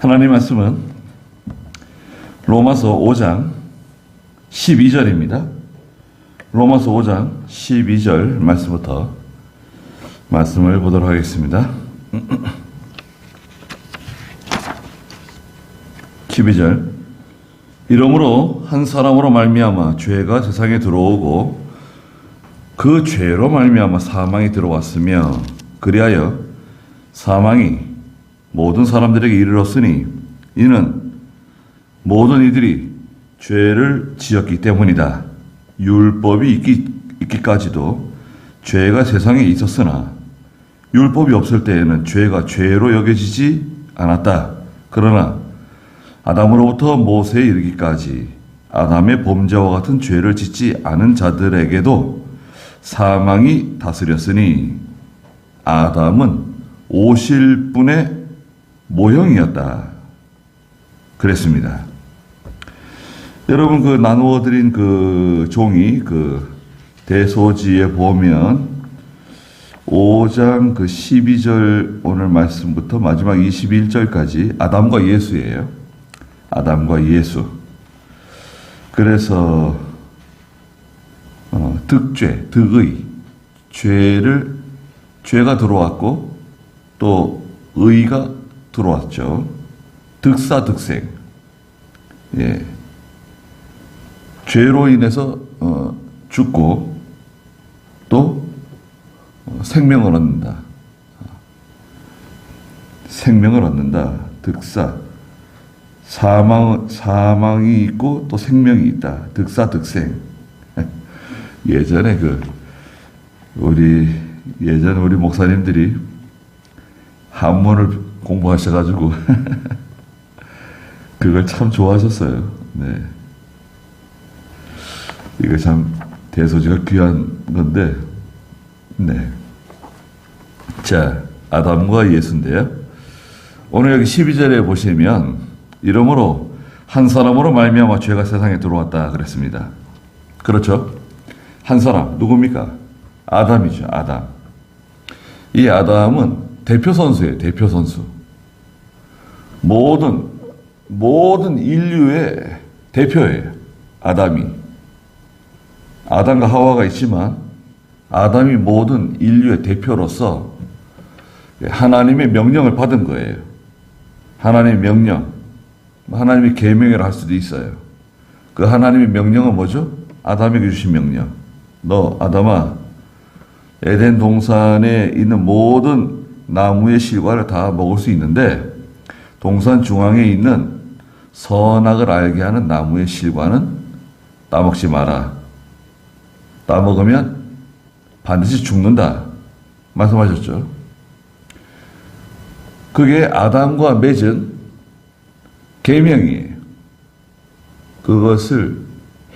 하나님 말씀은 로마서 5장 12절입니다. 로마서 5장 12절 말씀부터 말씀을 보도록 하겠습니다. 12절 이러므로 한 사람으로 말미암아 죄가 세상에 들어오고 그 죄로 말미암아 사망이 들어왔으며 그리하여 사망이 모든 사람들에게 이르렀으니 이는 모든 이들이 죄를 지었기 때문이다. 율법이 있기까지도 죄가 세상에 있었으나 율법이 없을 때에는 죄가 죄로 여겨지지 않았다. 그러나 아담으로부터 모세에 이르기까지 아담의 범죄와 같은 죄를 짓지 않은 자들에게도 사망이 다스렸으니 아담은 오실 분의 모형이었다. 그랬습니다. 여러분 그 나누어드린 그 종이 그 대소지에 보면 5장 그 12절 오늘 말씀부터 마지막 21절까지 아담과 예수예요. 아담과 예수. 그래서 득죄, 득의, 죄가 들어왔고 또 의가 들어왔죠. 득사득생. 예. 죄로 인해서 죽고 또 생명을 얻는다. 생명을 얻는다. 득사. 사망이 있고 또 생명이 있다. 득사득생. 예전에 우리 목사님들이 한문을 공부하셔가지고 그걸 참 좋아하셨어요. 네. 이거 참 대소지가 귀한 건데, 네. 자, 아담과 예수인데요. 오늘 여기 12절에 보시면 이러므로 한 사람으로 말미암아 죄가 세상에 들어왔다 그랬습니다. 그렇죠? 한 사람 누굽니까? 아담이죠. 아담. 이 아담은 대표 선수예요. 대표 선수. 모든 인류의 대표예요. 아담이. 아담과 하와가 있지만 아담이 모든 인류의 대표로서 하나님의 명령을 받은 거예요. 하나님의 명령. 하나님의 계명이라 할 수도 있어요. 그 하나님의 명령은 뭐죠? 아담에게 주신 명령. 너 아담아, 에덴 동산에 있는 모든 나무의 실과를 다 먹을 수 있는데 동산 중앙에 있는 선악을 알게 하는 나무의 실과는 따먹지 마라. 따먹으면 반드시 죽는다. 말씀하셨죠. 그게 아담과 맺은 계명이에요. 그것을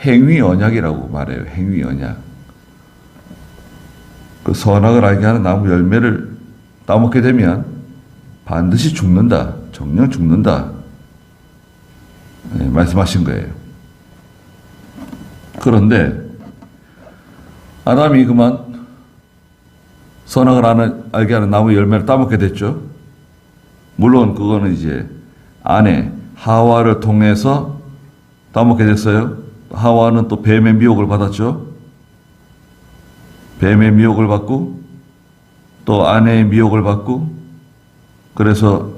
행위 언약이라고 말해요. 행위 언약. 그 선악을 알게 하는 나무 열매를 따먹게 되면 반드시 죽는다. 정녕 죽는다. 네, 말씀하신 거예요. 그런데 아담이 그만 선악을 알게 하는 나무 열매를 따먹게 됐죠. 물론 그거는 이제 아내 하와를 통해서 따먹게 됐어요. 하와는 또 뱀의 미혹을 받았죠. 뱀의 미혹을 받고 또 아내의 미혹을 받고 그래서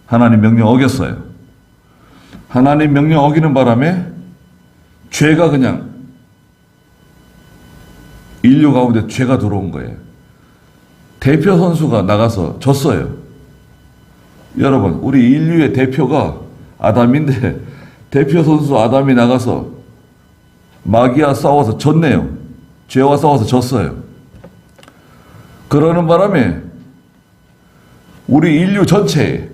하나님 명령 어겼어요. 하나님 명령 어기는 바람에 죄가 그냥 인류 가운데 죄가 들어온 거예요. 대표 선수가 나가서 졌어요. 여러분, 우리 인류의 대표가 아담인데 대표 선수 아담이 나가서 마귀와 싸워서 졌네요. 죄와 싸워서 졌어요. 그러는 바람에 우리 인류 전체에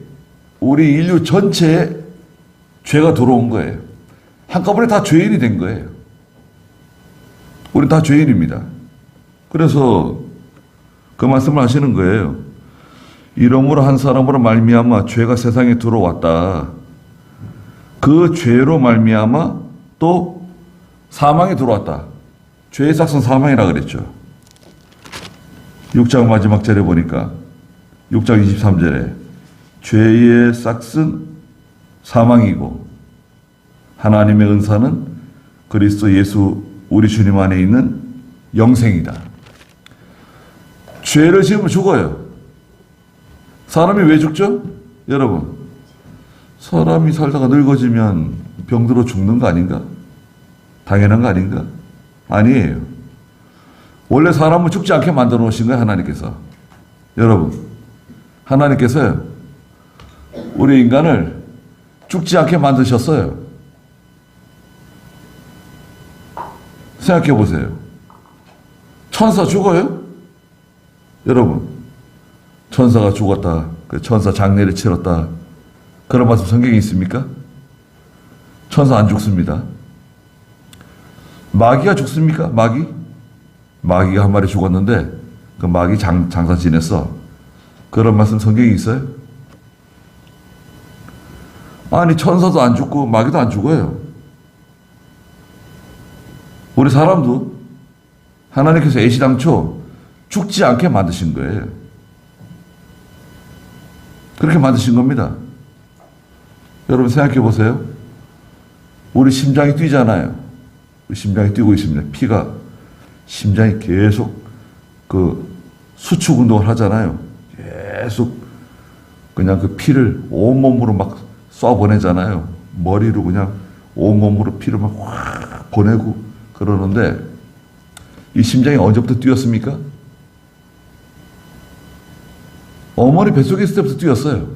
죄가 들어온 거예요. 한꺼번에 다 죄인이 된 거예요. 우리 다 죄인입니다. 그래서 그 말씀을 하시는 거예요. 이러므로 한 사람으로 말미암아 죄가 세상에 들어왔다. 그 죄로 말미암아 또 사망이 들어왔다. 죄의 싹은 사망이라 그랬죠. 6장 마지막 절에 보니까 6장 23절에 죄의 싹은 사망이고 하나님의 은사는 그리스도 예수 우리 주님 안에 있는 영생이다. 죄를 지으면 죽어요. 사람이 왜 죽죠? 여러분, 사람이 살다가 늙어지면 병들어 죽는 거 아닌가? 당연한 거 아닌가? 아니에요. 원래 사람은 죽지 않게 만들어 놓으신 거예요, 하나님께서. 여러분, 하나님께서요, 우리 인간을 죽지 않게 만드셨어요. 생각해 보세요. 천사 죽어요? 여러분, 천사가 죽었다, 천사 장례를 치렀다, 그런 말씀 성경에 있습니까? 천사 안 죽습니다. 마귀가 죽습니까? 마귀가 한 마리 죽었는데 그 마귀 장사 지냈어. 그런 말씀 성경에 있어요? 아니, 천사도 안 죽고 마귀도 안 죽어요. 우리 사람도 하나님께서 애시당초 죽지 않게 만드신 거예요. 그렇게 만드신 겁니다. 여러분 생각해 보세요. 우리 심장이 뛰잖아요. 우리 심장이 뛰고 있습니다. 피가, 심장이 계속 그 수축 운동을 하잖아요. 계속 그냥 그 피를 온몸으로 막 쏴보내잖아요. 머리로 그냥 온몸으로 피를 막 확 보내고 그러는데 이 심장이 언제부터 뛰었습니까? 어머니 뱃속에 있을 때부터 뛰었어요.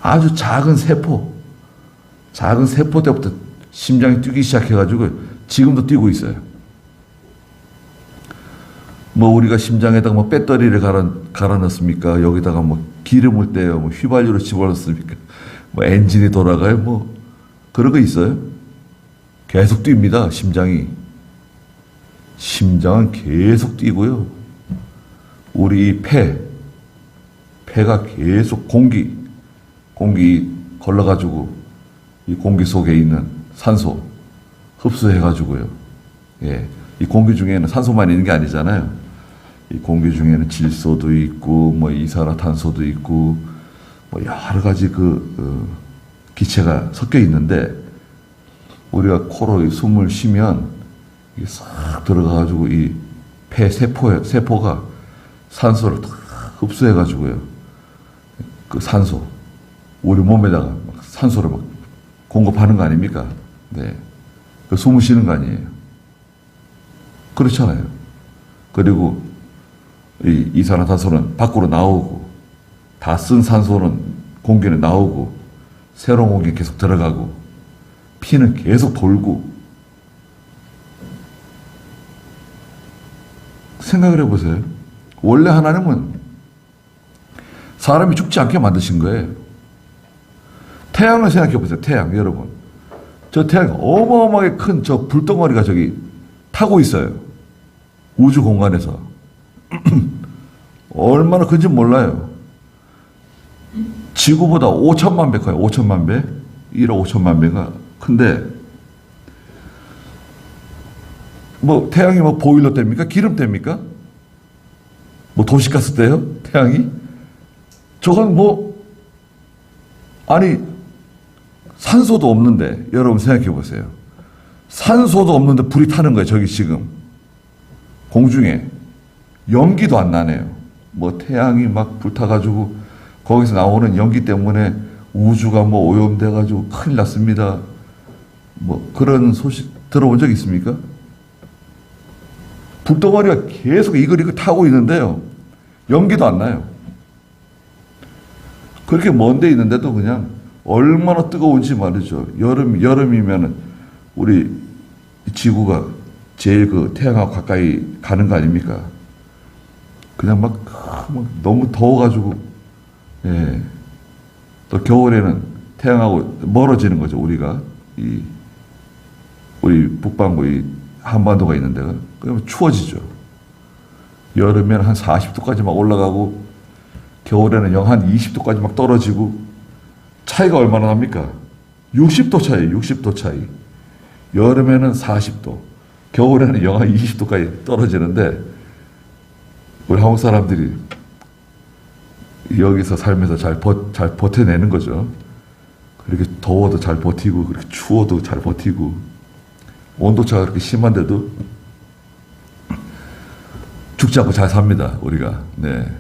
아주 작은 세포 때부터 심장이 뛰기 시작해가지고 지금도 뛰고 있어요. 뭐 우리가 심장에다가 뭐 배터리를 갈아 넣습니까? 여기다가 뭐 기름을 떼요? 뭐 휘발유를 집어넣습니까? 뭐 엔진이 돌아가요? 뭐 그런 거 있어요? 계속 뜁니다. 심장은 계속 뛰고요. 우리 폐가 계속 공기 걸러가지고 이 공기 속에 있는 산소 흡수해가지고요. 예, 이 공기 중에는 산소만 있는 게 아니잖아요. 이 공기 중에는 질소도 있고, 뭐 이산화탄소도 있고, 뭐 여러 가지 기체가 섞여 있는데 우리가 코로 숨을 쉬면 이게 싹 들어가가지고 이 폐 세포가 산소를 다 흡수해가지고요. 그 산소, 우리 몸에다가 막 산소를 막 공급하는 거 아닙니까? 네. 그 숨을 쉬는 거 아니에요. 그렇잖아요. 그리고 이 이산화탄소는 밖으로 나오고, 다 쓴 산소는 공기는 나오고, 새로운 공기 계속 들어가고, 피는 계속 돌고. 생각을 해보세요. 원래 하나님은 사람이 죽지 않게 만드신 거예요. 태양을 생각해 보세요. 태양, 여러분. 저 태양 어마어마하게 큰 저 불덩어리가 저기 타고 있어요. 우주 공간에서. 얼마나 큰지 몰라요. 지구보다 5천만 배 커요. 5천만 배? 1억 5천만 배가 큰데, 뭐 태양이 뭐 보일러 뗍니까? 기름 뗍니까? 뭐 도시가스 떼요? 태양이? 저건 뭐, 아니, 산소도 없는데, 여러분 생각해 보세요. 산소도 없는데 불이 타는 거예요, 저기 지금. 공중에. 연기도 안 나네요. 뭐 태양이 막 불타가지고, 거기서 나오는 연기 때문에 우주가 뭐 오염돼가지고 큰일 났습니다. 뭐 그런 소식 들어본 적 있습니까? 불덩어리가 계속 이걸 타고 있는데요. 연기도 안 나요. 그렇게 먼 데 있는데도 그냥 얼마나 뜨거운지 말이죠. 여름이면은 우리 지구가 제일 그 태양하고 가까이 가는 거 아닙니까? 그냥 막 너무 더워가지고, 예. 또 겨울에는 태양하고 멀어지는 거죠, 우리가. 우리 북반구 이 한반도가 있는 데가. 그러면 추워지죠. 여름에는 한 40도까지 막 올라가고, 겨울에는 영 한 20도까지 막 떨어지고, 차이가 얼마나 납니까? 60도 차이, 60도 차이. 여름에는 40도, 겨울에는 영 한 20도까지 떨어지는데, 우리 한국 사람들이 여기서 살면서 잘 버텨내는 거죠. 그렇게 더워도 잘 버티고, 그렇게 추워도 잘 버티고, 온도차가 그렇게 심한데도 죽지 않고 잘 삽니다, 우리가. 네.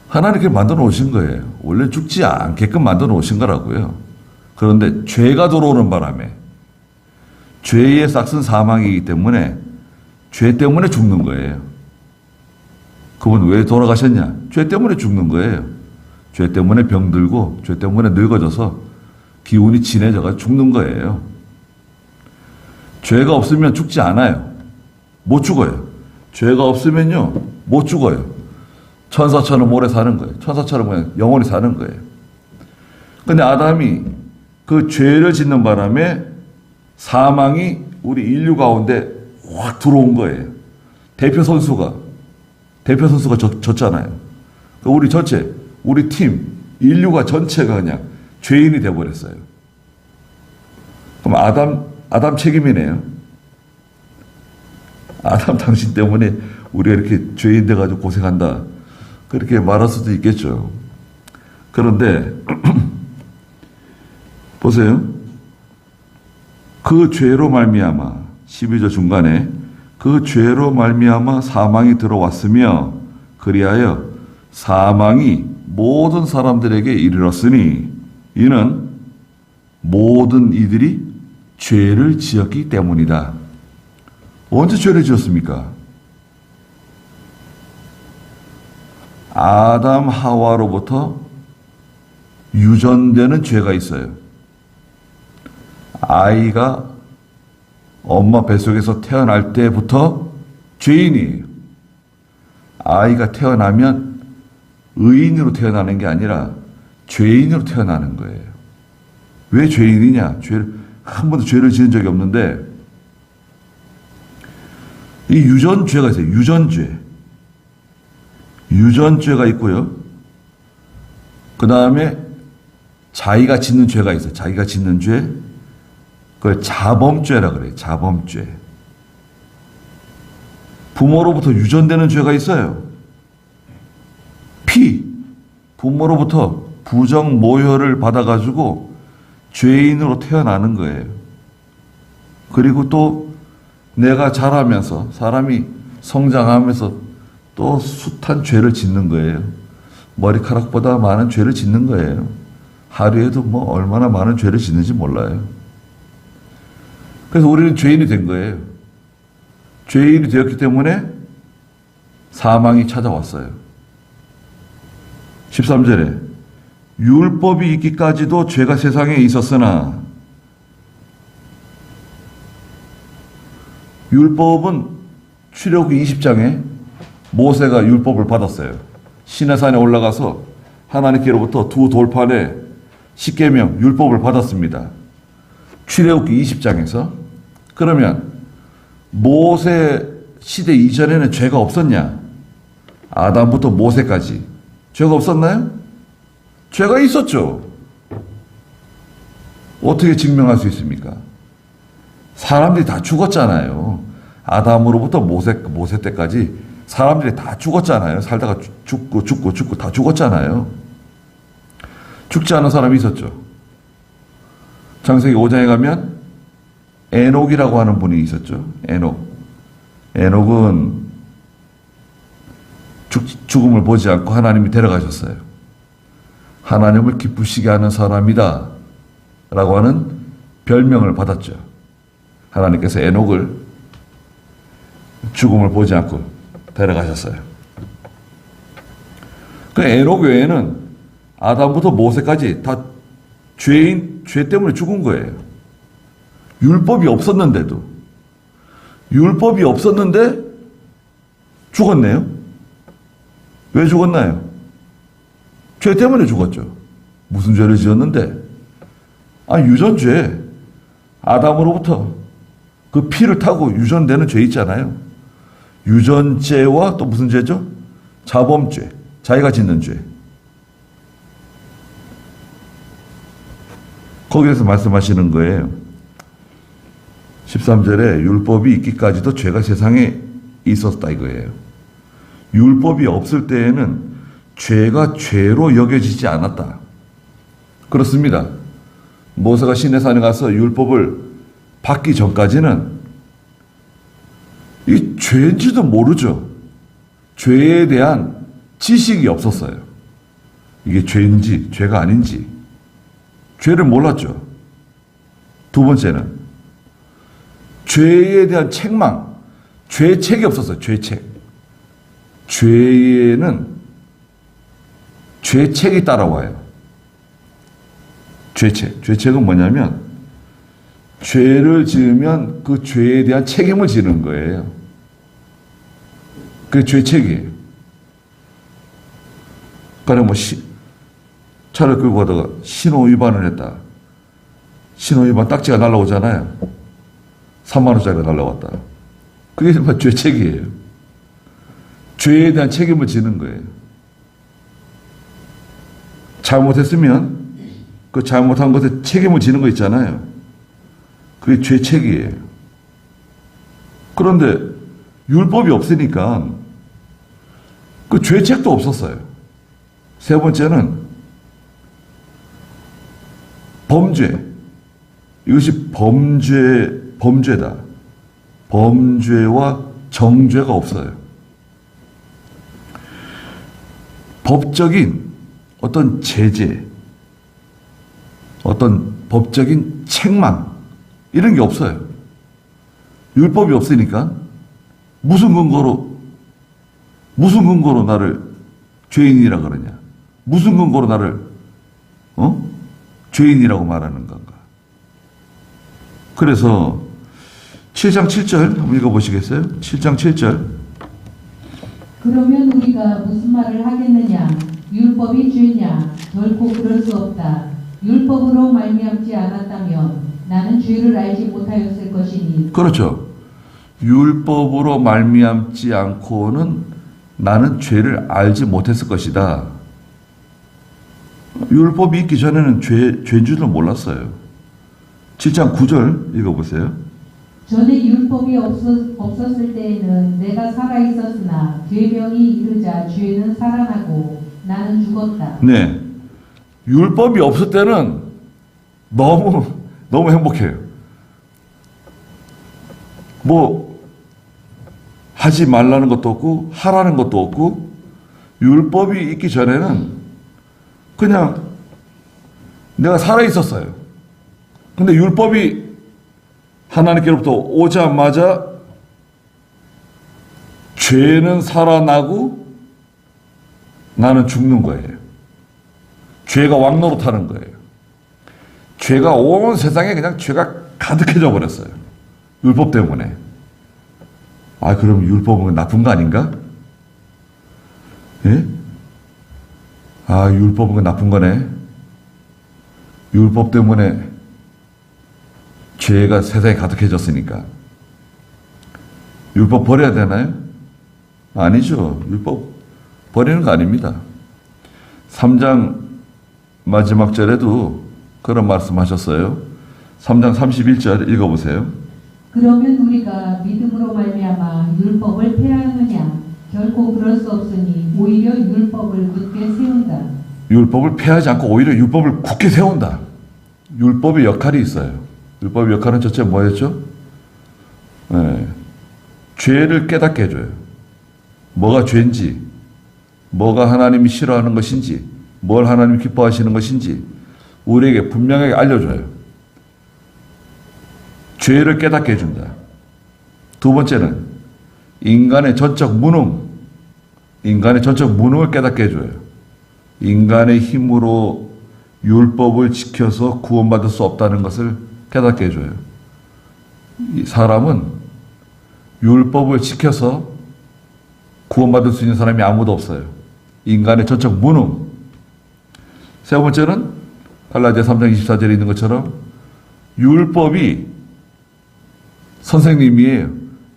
하나님께 만들어 놓으신 거예요. 원래 죽지 않게끔 만들어 놓으신 거라고요. 그런데 죄가 들어오는 바람에, 죄의 싹은 사망이기 때문에, 죄 때문에 죽는 거예요. 그분 왜 돌아가셨냐? 죄 때문에 죽는 거예요. 죄 때문에 병들고, 죄 때문에 늙어져서 기운이 진해져서 죽는 거예요. 죄가 없으면 죽지 않아요. 못 죽어요. 죄가 없으면요, 못 죽어요. 천사처럼 오래 사는 거예요. 천사처럼 그냥 영원히 사는 거예요. 근데 아담이 그 죄를 짓는 바람에 사망이 우리 인류 가운데 확 들어온 거예요. 대표 선수가 졌잖아요. 우리 전체, 우리 팀, 인류가 전체가 그냥 죄인이 돼버렸어요. 그럼 아담 책임이네요. 아담 당신 때문에 우리가 이렇게 죄인 돼가지고 고생한다. 그렇게 말할 수도 있겠죠. 그런데 보세요. 그 죄로 말미암아 12절 중간에 그 죄로 말미암아 사망이 들어왔으며 그리하여 사망이 모든 사람들에게 이르렀으니 이는 모든 이들이 죄를 지었기 때문이다. 언제 죄를 지었습니까? 아담 하와로부터 유전되는 죄가 있어요. 아이가 엄마 뱃속에서 태어날 때부터 죄인이에요. 아이가 태어나면 의인으로 태어나는 게 아니라 죄인으로 태어나는 거예요. 왜 죄인이냐? 한 번도 죄를 지은 적이 없는데 이 유전죄가 있어요. 유전죄가 있고요. 그 다음에 자기가 짓는 죄가 있어요. 자기가 짓는 죄. 그걸 자범죄라 그래요. 자범죄. 부모로부터 유전되는 죄가 있어요. 부모로부터 부정 모혈을 받아가지고 죄인으로 태어나는 거예요. 그리고 또 내가 자라면서 사람이 성장하면서 또 숱한 죄를 짓는 거예요. 머리카락보다 많은 죄를 짓는 거예요. 하루에도 뭐 얼마나 많은 죄를 짓는지 몰라요. 그래서 우리는 죄인이 된 거예요. 죄인이 되었기 때문에 사망이 찾아왔어요. 13절에 율법이 있기까지도 죄가 세상에 있었으나 율법은 출애굽기 20장에 모세가 율법을 받았어요. 시내산에 올라가서 하나님께로부터 두 돌판에 십계명 율법을 받았습니다. 출애굽기 20장에서. 그러면 모세 시대 이전에는 죄가 없었냐? 아담부터 모세까지 죄가 없었나요? 죄가 있었죠. 어떻게 증명할 수 있습니까? 사람들이 다 죽었잖아요. 아담으로부터 모세 때까지 사람들이 다 죽었잖아요. 살다가 죽고 다 죽었잖아요. 죽지 않은 사람이 있었죠. 창세기 5장에 가면 에녹이라고 하는 분이 있었죠. 에녹은 죽음을 보지 않고 하나님이 데려가셨어요. 하나님을 기쁘시게 하는 사람이다 라고 하는 별명을 받았죠. 하나님께서 에녹을 죽음을 보지 않고 데려가셨어요. 그 에녹 외에는 아담부터 모세까지 다 죄 때문에 죽은 거예요. 율법이 없었는데 죽었네요. 왜 죽었나요? 죄 때문에 죽었죠. 무슨 죄를 지었는데? 유전죄. 아담으로부터 그 피를 타고 유전되는 죄 있잖아요. 유전죄와 또 무슨 죄죠? 자범죄. 자기가 짓는 죄. 거기에서 말씀하시는 거예요. 13절에 율법이 있기까지도 죄가 세상에 있었다 이거예요. 율법이 없을 때에는 죄가 죄로 여겨지지 않았다. 그렇습니다. 모세가 시내산에 가서 율법을 받기 전까지는 이 죄인지도 모르죠. 죄에 대한 지식이 없었어요. 이게 죄인지 죄가 아닌지 죄를 몰랐죠. 두 번째는 죄에 대한 책망, 죄책이 없었어요. 죄책. 죄에는 죄책이 따라와요. 죄책. 죄책은 뭐냐면 죄를 지으면 그 죄에 대한 책임을 지는 거예요. 그게 죄책이에요. 그러니까 뭐 차를 끌고 가다가 신호 위반을 했다. 신호 위반 딱지가 날라오잖아요. 3만 원짜리가 날라왔다. 그게 정말 죄책이에요. 죄에 대한 책임을 지는 거예요. 잘못했으면 그 잘못한 것에 책임을 지는 거 있잖아요. 그게 죄책이에요. 그런데 율법이 없으니까 그 죄책도 없었어요. 세 번째는 범죄. 이것이 범죄다. 범죄와 정죄가 없어요. 법적인 어떤 제재, 어떤 법적인 책망, 이런 게 없어요. 율법이 없으니까 무슨 근거로 나를 죄인이라 그러냐? 무슨 근거로 나를 죄인이라고 말하는 건가? 그래서 7장 7절 한번 읽어보시겠어요? 7장 7절. 그러면 우리가 무슨 말을 하겠느냐? 율법이 죄냐? 결코 그럴 수 없다. 율법으로 말미암지 않았다면 나는 죄를 알지 못하였을 것이니. 그렇죠. 율법으로 말미암지 않고는 나는 죄를 알지 못했을 것이다. 율법이 있기 전에는 죄인 줄도 몰랐어요. 7장 9절 읽어보세요. 전에 율법이 없었을 때에는 내가 살아 있었으나 죄병이 이르자 죄는 살아나고 나는 죽었다. 네. 율법이 없을 때는 너무 행복해요. 뭐 하지 말라는 것도 없고 하라는 것도 없고 율법이 있기 전에는 그냥 내가 살아 있었어요. 근데 율법이 하나님께로부터 오자마자 죄는 살아나고 나는 죽는 거예요. 죄가 왕노릇하는 거예요. 죄가 온 세상에 그냥 죄가 가득해져 버렸어요. 율법 때문에. 아, 그럼 율법은 나쁜 거 아닌가? 예? 아, 율법은 나쁜 거네. 율법 때문에 죄가 세상에 가득해졌으니까. 율법 버려야 되나요? 아니죠. 율법 버리는 거 아닙니다. 3장 마지막 절에도 그런 말씀 하셨어요. 3장 31절 읽어보세요. 그러면 우리가 믿음으로 말미암아 율법을 폐하느냐? 결코 그럴 수 없으니 오히려 율법을 굳게 세운다. 율법을 폐하지 않고 오히려 율법을 굳게 세운다. 율법의 역할이 있어요. 율법의 역할은 첫째 뭐였죠? 네. 죄를 깨닫게 해줘요. 뭐가 죄인지, 뭐가 하나님이 싫어하는 것인지, 뭘 하나님이 기뻐하시는 것인지 우리에게 분명하게 알려줘요. 죄를 깨닫게 해준다. 두 번째는 인간의 전적 무능을 깨닫게 해줘요. 인간의 힘으로 율법을 지켜서 구원받을 수 없다는 것을 깨닫게 해줘요. 이 사람은 율법을 지켜서 구원받을 수 있는 사람이 아무도 없어요. 인간의 전적 무능. 세 번째는 갈라디아 3장 24절에 있는 것처럼 율법이 선생님이에요.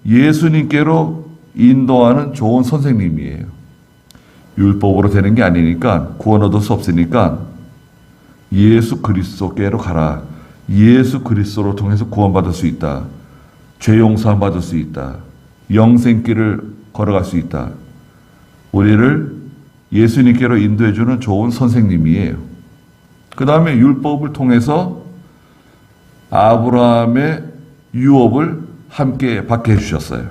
예수님께로 인도하는 좋은 선생님이에요. 율법으로 되는 게 아니니까 구원 얻을 수 없으니까 예수 그리스도께로 가라. 예수 그리스도로 통해서 구원받을 수 있다. 죄 용서함 받을 수 있다. 영생길을 걸어갈 수 있다. 우리를 예수님께로 인도해주는 좋은 선생님이에요. 그 다음에 율법을 통해서 아브라함의 유업을 함께 받게 해주셨어요.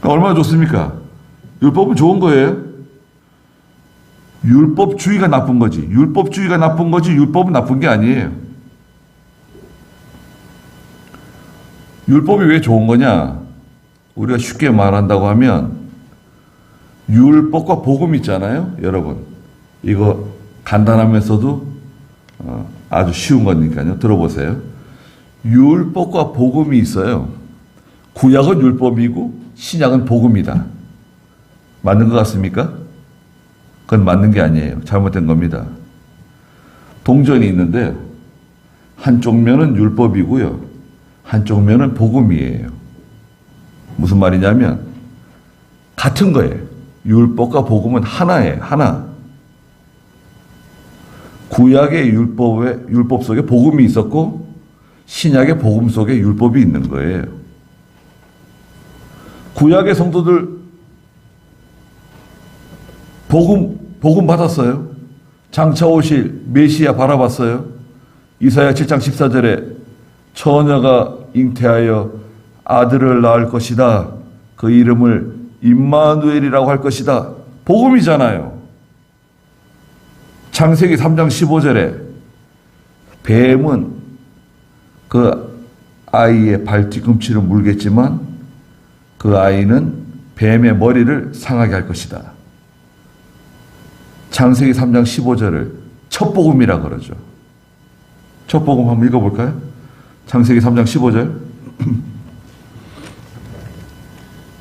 얼마나 좋습니까? 율법은 좋은 거예요. 율법주의가 나쁜 거지. 율법주의가 나쁜 거지 율법은 나쁜 게 아니에요. 율법이 왜 좋은 거냐? 우리가 쉽게 말한다고 하면 율법과 복음 있잖아요. 여러분. 이거 간단하면서도 아주 쉬운 거니까요. 들어보세요. 율법과 복음이 있어요. 구약은 율법이고 신약은 복음이다. 맞는 것 같습니까? 그건 맞는 게 아니에요. 잘못된 겁니다. 동전이 있는데 한쪽 면은 율법이고요. 한쪽 면은 복음이에요. 무슨 말이냐면 같은 거예요. 율법과 복음은 하나예요. 하나. 구약의 율법 속에 복음이 있었고 신약의 복음 속에 율법이 있는 거예요. 구약의 성도들 복음 받았어요. 장차 오실 메시아 바라봤어요. 이사야 7장 14절에 처녀가 잉태하여 아들을 낳을 것이다. 그 이름을 임마누엘이라고 할 것이다. 복음이잖아요. 창세기 3장 15절에 뱀은 그 아이의 발 뒤꿈치를 물겠지만 그 아이는 뱀의 머리를 상하게 할 것이다. 창세기 3장 15절을 첫 복음이라 그러죠. 첫 복음 한번 읽어볼까요? 창세기 3장 15절.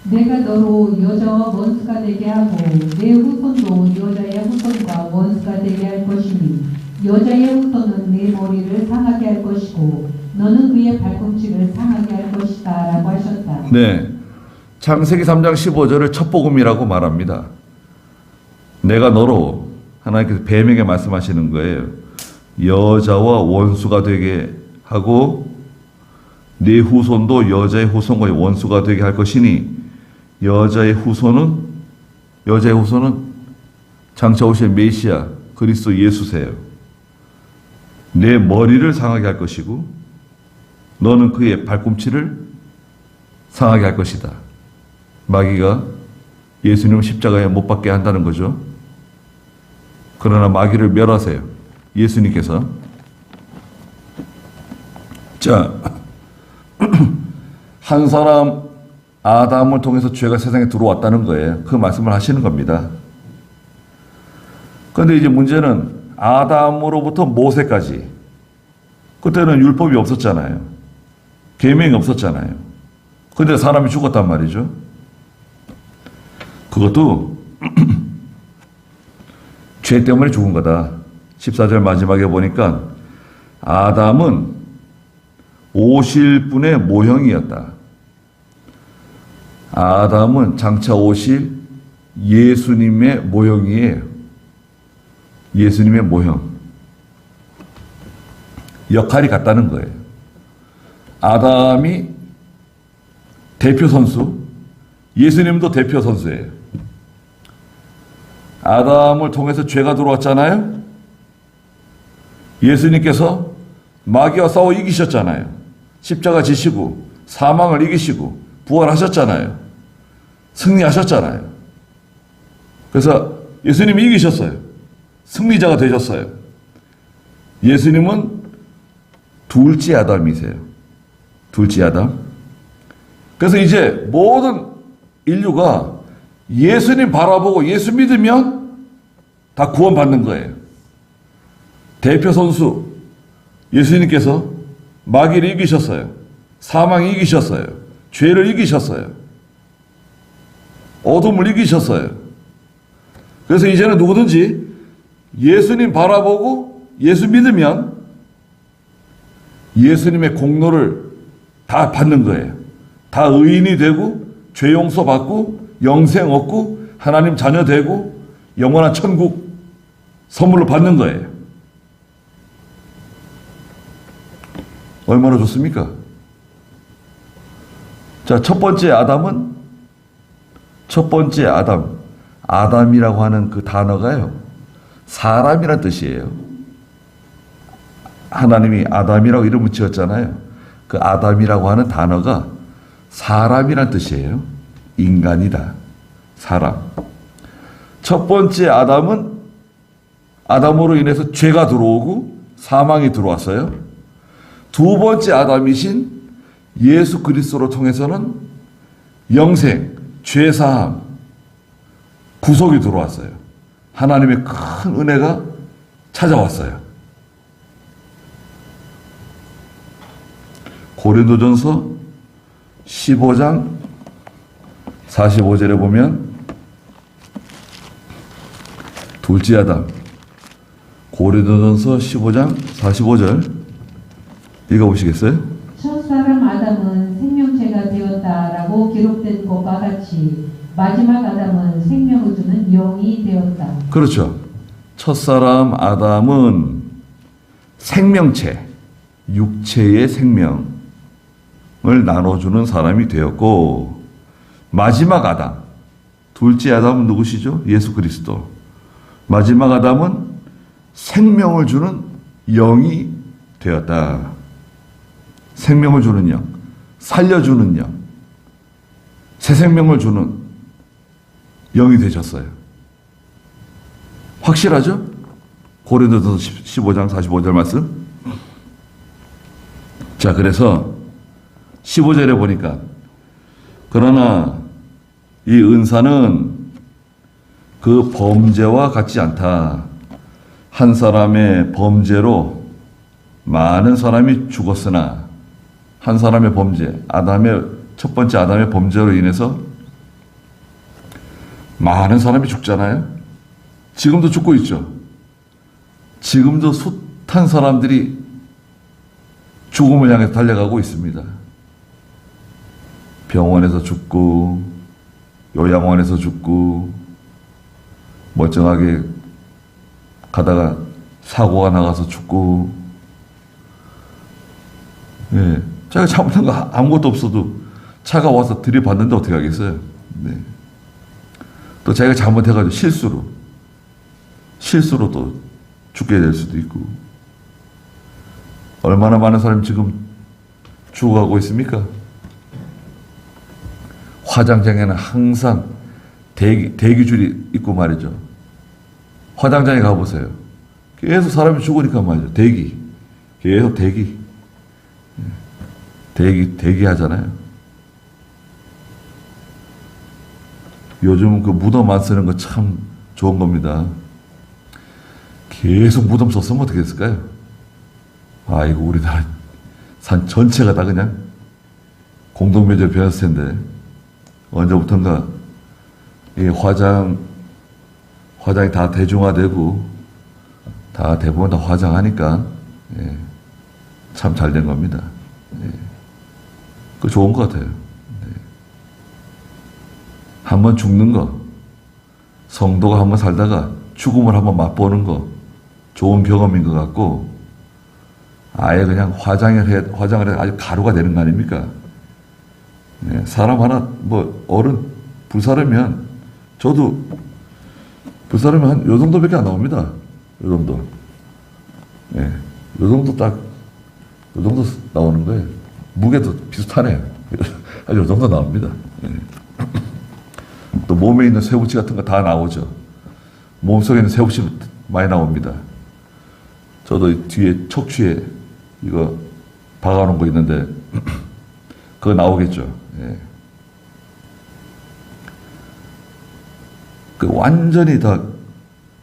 내가 너로 여자와 원수가 되게 하고 내 후손도 여자의 후손과 원수가 되게 할 것이니 여자의 후손은 내 머리를 상하게 할 것이고 너는 그의 발꿈치를 상하게 할 것이다 라고 하셨다. 네, 창세기 3장 15절을 첫 복음이라고 말합니다. 내가 너로 하나님께서 뱀에게 말씀하시는 거예요. 여자와 원수가 되게 하고 네 후손도 여자의 후손과 원수가 되게 할 것이니 여자의 후손은 장차 오실 메시아 그리스도 예수세요. 내 머리를 상하게 할 것이고 너는 그의 발꿈치를 상하게 할 것이다. 마귀가 예수님을 십자가에 못 박게 한다는 거죠. 그러나 마귀를 멸하세요. 예수님께서. 자, 한 사람 아담을 통해서 죄가 세상에 들어왔다는 거예요. 그 말씀을 하시는 겁니다. 그런데 이제 문제는 아담으로부터 모세까지 그때는 율법이 없었잖아요. 계명이 없었잖아요. 그런데 사람이 죽었단 말이죠. 그것도 죄 때문에 죽은 거다. 14절 마지막에 보니까 아담은 오실 분의 모형이었다. 아담은 장차 오실 예수님의 모형이에요. 예수님의 모형. 역할이 같다는 거예요. 아담이 대표 선수, 예수님도 대표 선수예요. 아담을 통해서 죄가 들어왔잖아요. 예수님께서 마귀와 싸워 이기셨잖아요. 십자가 지시고 사망을 이기시고 부활하셨잖아요. 승리하셨잖아요. 그래서 예수님이 이기셨어요. 승리자가 되셨어요. 예수님은 둘째 아담이세요. 둘째 아담. 그래서 이제 모든 인류가 예수님 바라보고 예수 믿으면 다 구원받는 거예요. 대표 선수 예수님께서 마귀를 이기셨어요. 사망을 이기셨어요. 죄를 이기셨어요. 어둠을 이기셨어요. 그래서 이제는 누구든지 예수님 바라보고 예수 믿으면 예수님의 공로를 다 받는 거예요. 다 의인이 되고 죄 용서 받고 영생 얻고 하나님 자녀 되고 영원한 천국 선물로 받는 거예요. 얼마나 좋습니까? 자, 첫 번째 아담. 아담이라고 하는 그 단어가요, 사람이란 뜻이에요. 하나님이 아담이라고 이름을 지었잖아요. 그 아담이라고 하는 단어가 사람이란 뜻이에요. 인간이다. 사람. 첫 번째 아담은 아담으로 인해서 죄가 들어오고 사망이 들어왔어요. 두 번째 아담이신 예수 그리스도로 통해서는 영생, 죄사함, 구속이 들어왔어요. 하나님의 큰 은혜가 찾아왔어요. 고린도전서 15장 45절에 보면 둘째 아담, 고린도전서 15장 45절 읽어보시겠어요? 첫사람 아담은 생명체가 되었다라고 기록된 것과 같이 마지막 아담은 생명을 주는 영이 되었다. 그렇죠. 첫사람 아담은 생명체, 육체의 생명을 나눠주는 사람이 되었고, 마지막 아담, 둘째 아담은 누구시죠? 예수 그리스도. 마지막 아담은 생명을 주는 영이 되었다. 생명을 주는 영, 살려주는 영, 새 생명을 주는 영이 되셨어요. 확실하죠? 고린도전서 15장 45절 말씀. 자, 그래서 15절에 보니까 그러나 이 은사는 그 범죄와 같지 않다. 한 사람의 범죄로 많은 사람이 죽었으나, 한 사람의 범죄, 첫 번째 아담의 범죄로 인해서 많은 사람이 죽잖아요. 지금도 죽고 있죠. 지금도 숱한 사람들이 죽음을 향해 달려가고 있습니다. 병원에서 죽고, 요양원에서 죽고, 멀쩡하게 가다가 사고가 나가서 죽고, 예. 자기가 잘못한 거 아무것도 없어도 차가 와서 들이받는데 어떻게 하겠어요? 네. 또 자기가 잘못해가지고 실수로 또 죽게 될 수도 있고. 얼마나 많은 사람이 지금 죽어가고 있습니까? 화장장에는 항상 대기줄이 있고 말이죠. 화장장에 가보세요. 계속 사람이 죽으니까 말이죠. 계속 대기하잖아요. 요즘 그 무덤 안 쓰는 거 참 좋은 겁니다. 계속 무덤 썼으면 어떻게 됐을까요? 아이고, 우리나라 산 전체가 다 그냥 공동묘지로 변했을 텐데, 언제부턴가 이 화장이 다 대중화되고, 다 대부분 다 화장하니까, 예, 참 잘 된 겁니다. 예. 그 좋은 것 같아요. 네. 한번 죽는 거, 성도가 한번 살다가 죽음을 한번 맛보는 거, 좋은 경험인 것 같고, 아예 그냥 화장을 해 아주 가루가 되는 거 아닙니까? 네. 사람 하나, 어른, 불사르면, 저도 불사르면 한 요 정도밖에 안 나옵니다. 요 정도. 예. 네. 요 정도 요 정도 나오는 거예요. 무게도 비슷하네요. 요 정도 나옵니다. 예. 또 몸에 있는 쇠붙이 같은 거 다 나오죠. 몸속에 있는 쇠붙이 많이 나옵니다. 저도 뒤에 척추에 이거 박아놓은 거 있는데 그거 나오겠죠. 예. 그 완전히 다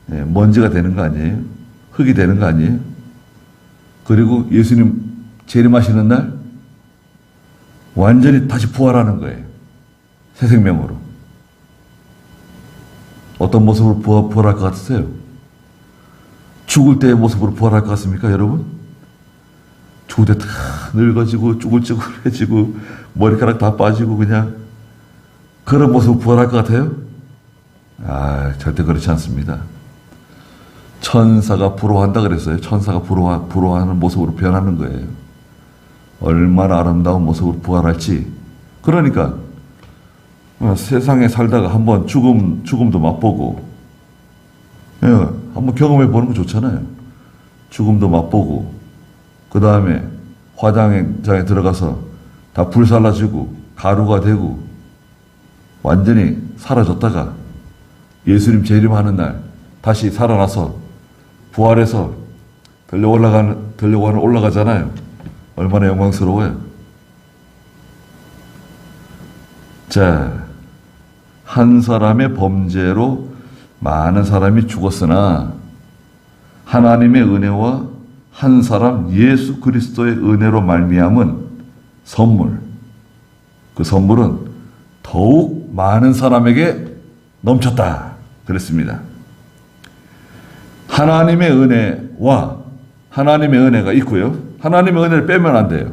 먼지가 되는 거 아니에요? 흙이 되는 거 아니에요? 그리고 예수님 재림하시는 날 완전히 다시 부활하는 거예요. 새 생명으로. 어떤 모습으로 부활할 것 같으세요? 죽을 때의 모습으로 부활할 것 같습니까, 여러분? 죽을 때 다 늙어지고 쭈글쭈글해지고 머리카락 다 빠지고 그냥 그런 모습으로 부활할 것 같아요? 아, 절대 그렇지 않습니다. 천사가 부러워한다 그랬어요. 천사가 부러워하는 모습으로 변하는 거예요. 얼마나 아름다운 모습으로 부활할지. 그러니까 세상에 살다가 한번 죽음도 맛보고, 예, 한번 경험해 보는 거 좋잖아요. 죽음도 맛보고, 그 다음에 화장장에 들어가서 다 불살라지고, 가루가 되고, 완전히 사라졌다가 예수님 재림하는 날 다시 살아나서 부활해서 올라가잖아요. 얼마나 영광스러워요. 자, 한 사람의 범죄로 많은 사람이 죽었으나 하나님의 은혜와 한 사람 예수 그리스도의 은혜로 말미암은 선물, 그 선물은 더욱 많은 사람에게 넘쳤다 그랬습니다. 하나님의 은혜와 하나님의 은혜가 있고요. 하나님의 은혜를 빼면 안 돼요.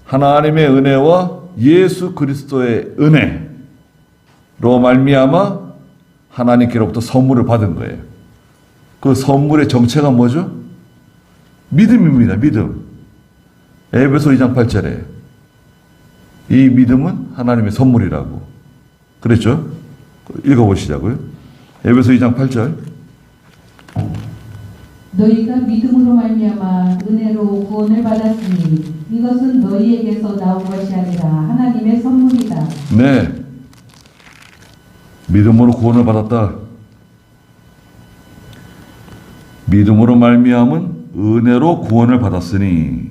하나님의 은혜와 예수 그리스도의 은혜로 말미암아 하나님께로부터 선물을 받은 거예요. 그 선물의 정체가 뭐죠? 믿음입니다. 믿음. 에베소 2장 8절에 이 믿음은 하나님의 선물이라고 그랬죠? 읽어보시자고요. 에베소 2장 8절. 너희가 믿음으로 말미암아 은혜로 구원을 받았으니 이것은 너희에게서 나온 것이 아니라 하나님의 선물이다. 네. 믿음으로 구원을 받았다. 믿음으로 말미암은 은혜로 구원을 받았으니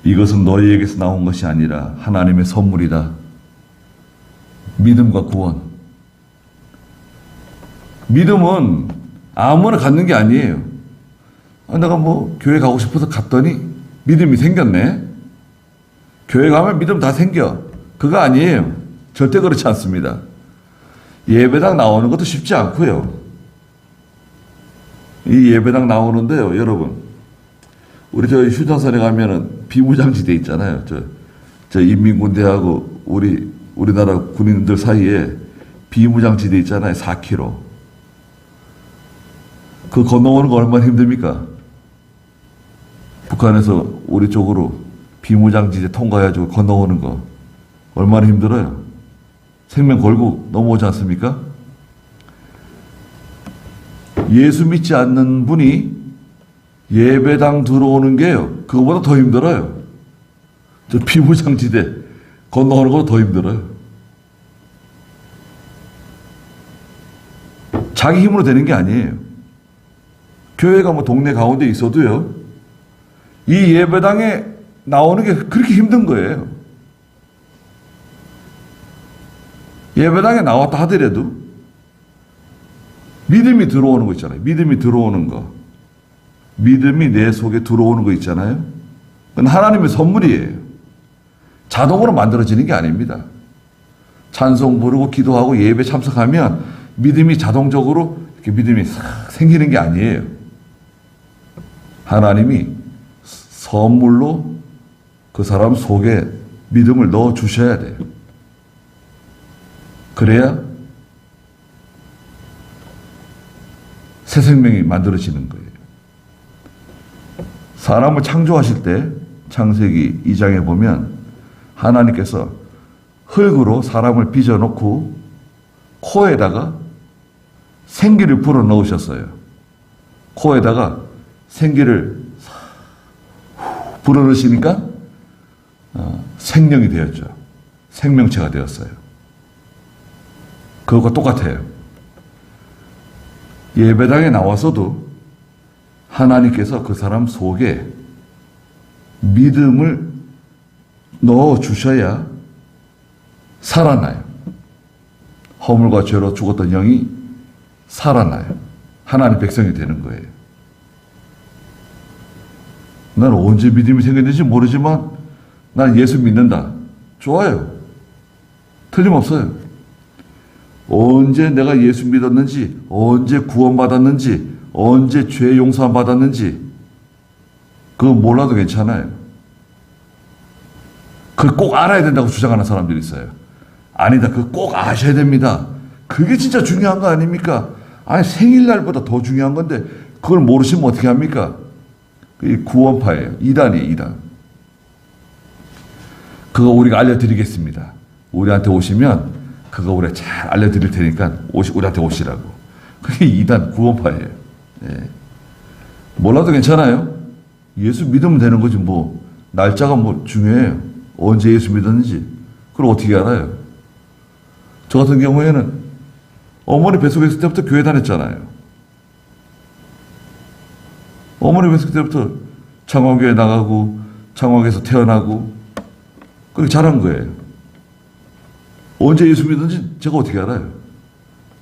이것은 너희에게서 나온 것이 아니라 하나님의 선물이다. 믿음과 구원. 믿음은 아무나 갖는 게 아니에요. 내가 교회 가고 싶어서 갔더니 믿음이 생겼네. 교회 가면 믿음 다 생겨. 그거 아니에요. 절대 그렇지 않습니다. 예배당 나오는 것도 쉽지 않고요. 이 예배당 나오는데요, 여러분. 우리 저 휴전선에 가면은 비무장지대 있잖아요. 저 인민군대하고 우리나라 군인들 사이에 비무장지대 있잖아요. 4km. 그 건너오는 거 얼마나 힘듭니까? 북한에서 우리 쪽으로 비무장지대 통과해가지고 건너오는 거 얼마나 힘들어요? 생명 걸고 넘어오지 않습니까? 예수 믿지 않는 분이 예배당 들어오는 게요, 그거보다 더 힘들어요. 저 비무장지대 건너오는 것보다 더 힘들어요. 자기 힘으로 되는 게 아니에요. 교회가 동네 가운데 있어도요, 이 예배당에 나오는 게 그렇게 힘든 거예요. 예배당에 나왔다 하더라도 믿음이 들어오는 거 있잖아요. 믿음이 들어오는 거. 믿음이 내 속에 들어오는 거 있잖아요. 그건 하나님의 선물이에요. 자동으로 만들어지는 게 아닙니다. 찬송 부르고 기도하고 예배 참석하면 믿음이 자동적으로 이렇게 믿음이 싹 생기는 게 아니에요. 하나님이 선물로 그 사람 속에 믿음을 넣어 주셔야 돼요. 그래야 새 생명이 만들어지는 거예요. 사람을 창조하실 때 창세기 2장에 보면 하나님께서 흙으로 사람을 빚어놓고 코에다가 생기를 불어 넣으셨어요. 코에다가 생기를 불어 넣으시니까 생명이 되었죠. 생명체가 되었어요. 그것과 똑같아요. 예배당에 나와서도 하나님께서 그 사람 속에 믿음을 넣어 주셔야 살아나요. 허물과 죄로 죽었던 영이 살아나요. 하나님 백성이 되는 거예요. 나는 언제 믿음이 생겼는지 모르지만 난 예수 믿는다. 좋아요. 틀림없어요. 언제 내가 예수 믿었는지, 언제 구원받았는지, 언제 죄 용서 받았는지 그거 몰라도 괜찮아요. 그걸 꼭 알아야 된다고 주장하는 사람들이 있어요. 아니다. 그거 꼭 아셔야 됩니다. 그게 진짜 중요한 거 아닙니까? 아니, 생일날보다 더 중요한 건데 그걸 모르시면 어떻게 합니까? 그게 구원파예요. 이단이에요. 이단. 그거 우리가 알려드리겠습니다. 우리한테 오시면 그거 우리가 잘 알려드릴 테니까 우리한테 오시라고. 그게 이단 구원파예요. 예. 몰라도 괜찮아요. 예수 믿으면 되는 거지 뭐. 날짜가 뭐 중요해요. 언제 예수 믿었는지. 그걸 어떻게 알아요? 저 같은 경우에는 어머니 뱃속에 있을 때부터 교회 다녔잖아요. 어머니 뱃속 때부터 창원교회 나가고 창원에서 태어나고 그렇게 자란 거예요. 언제 예수 믿었는지 제가 어떻게 알아요?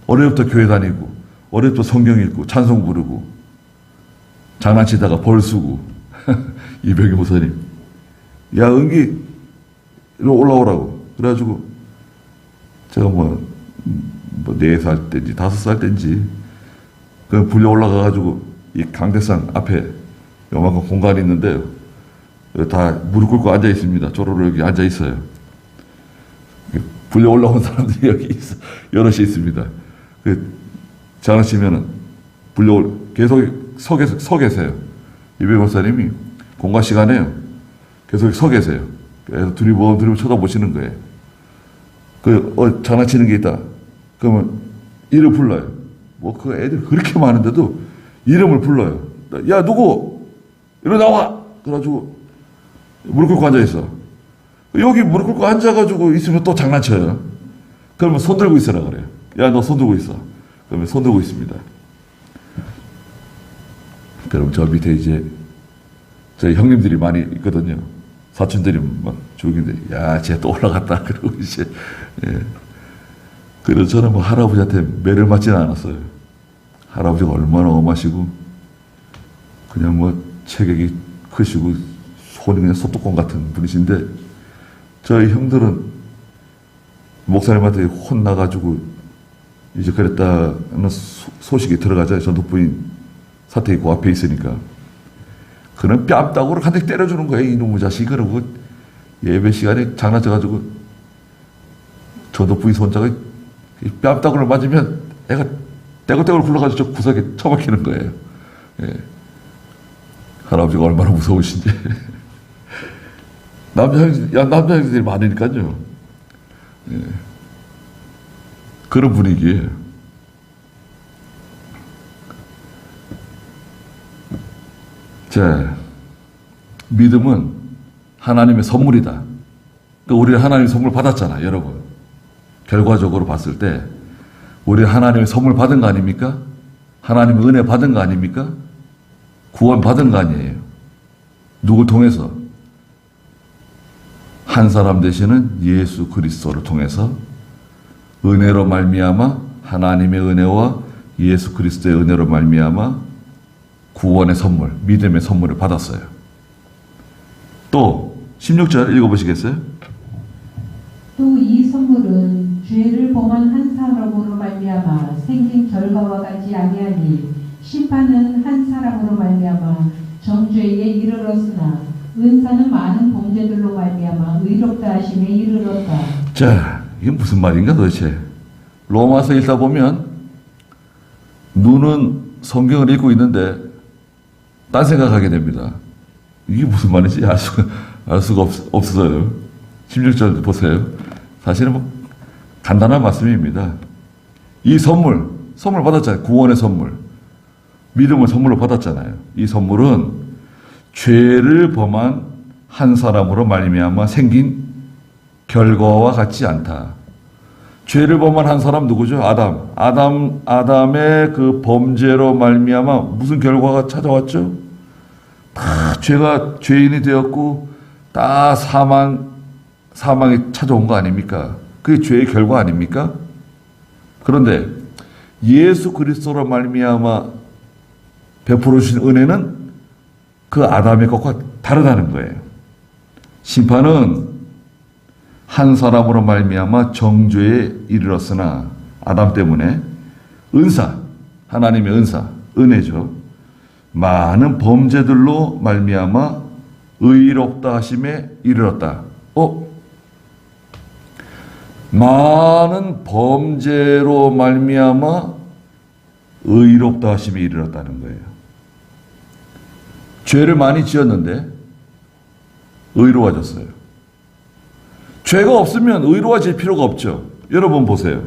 어릴 때부터 교회 다니고 어릴 때부터 성경 읽고 찬송 부르고 장난치다가 벌 쓰고 이병희 목사님 야 은기 이리로 올라오라고 그래가지고 제가 뭐 4살 때인지 5살 때인지 그 불려 올라가가지고 이 강대상 앞에 요만큼 공간이 있는데 다 무릎 꿇고 앉아 있습니다. 쪼로로 여기 앉아 있어요. 불려 올라온 사람들이 여기 있어 여럿이 있습니다. 그 장난치면은 계속 서 계세요. 이병희 목사님이 공과 시간에요. 계속 서 계세요. 그래서 두리번 쳐다보시는 거예요. 장난치는 게 있다. 그러면 이름 불러요. 뭐 그 애들 그렇게 많은데도 이름을 불러요. 야 누구 이리 나와. 그래가지고 무릎 꿇고 앉아 있어. 여기 무릎 꿇고 앉아가지고 있으면 또 장난쳐요. 그러면 손 들고 있으라 그래요. 야 너 손 들고 있어. 그러면 손 들고 있습니다. 그럼 저 밑에 이제 저희 형님들이 많이 있거든요. 사촌들이 막 죽인데 야 쟤 또 올라갔다. 그러고 이제 예. 그래서 저는 뭐 할아버지한테 매를 맞지는 않았어요. 할아버지가 얼마나 엄하시고 그냥 뭐 체격이 크시고 손이 그냥 소뚜껑 같은 분이신데 저희 형들은 목사님한테 혼나가지고 이제 그랬다는 소식이 들어가자 전도부인 사태 있고 앞에 있으니까 그는 뺨따구로 한 대 때려주는 거예요. 이놈의 자식. 그러고 예배 시간에 장난쳐가지고 전도부인 손자가 뺨따구를 맞으면 애가 떼굴떼굴 굴러가지고 저 구석에 처박히는 거예요. 예. 할아버지가 얼마나 무서우신지. 남자 형들이 많으니까요. 예. 그런 분위기예요. 자, 믿음은 하나님의 선물이다. 그러니까 우리는 하나님의 선물 받았잖아요, 여러분. 결과적으로 봤을 때 우리 하나님의 선물 받은 거 아닙니까? 하나님의 은혜 받은 거 아닙니까? 구원 받은 거 아니에요. 누굴 통해서? 한 사람 되시는 예수 그리스도를 통해서 은혜로 말미암아 하나님의 은혜와 예수 그리스도의 은혜로 말미암아 구원의 선물, 믿음의 선물을 받았어요. 또 16절 읽어보시겠어요? 또 이 선물은 죄를 범한 한 사람으로 말미암아 생긴 결과와 같지 아니하니 심판은 한 사람으로 말미암아 정죄에 이르렀으나 은사는 많은 범죄들로 말미암아 의롭다 하심에 이르렀다. 자, 이게 무슨 말인가 도대체? 로마서 읽다 보면 눈은 성경을 읽고 있는데 딴 생각하게 됩니다. 이게 무슨 말인지 알 수가 없어요. 16절 보세요. 사실은 뭐 간단한 말씀입니다. 이 선물 받았잖아요. 구원의 선물. 믿음을 선물로 받았잖아요. 이 선물은 죄를 범한 한 사람으로 말미암아 생긴 결과와 같지 않다. 죄를 범한 한 사람 누구죠? 아담의 그 범죄로 말미암아 무슨 결과가 찾아왔죠? 다 죄인이 되었고 다 사망이 찾아온 거 아닙니까? 그게 죄의 결과 아닙니까? 그런데 예수 그리스도로 말미암아 베풀어 주신 은혜는 그 아담의 것과 다르다는 거예요. 심판은 한 사람으로 말미암아 정죄에 이르렀으나 아담 때문에 하나님의 은혜죠. 많은 범죄들로 말미암아 의롭다 하심에 이르렀다. 많은 범죄로 말미암아 의롭다 하심에 이르렀다는 거예요. 죄를 많이 지었는데 의로워졌어요. 죄가 없으면 의로워질 필요가 없죠. 여러분 보세요.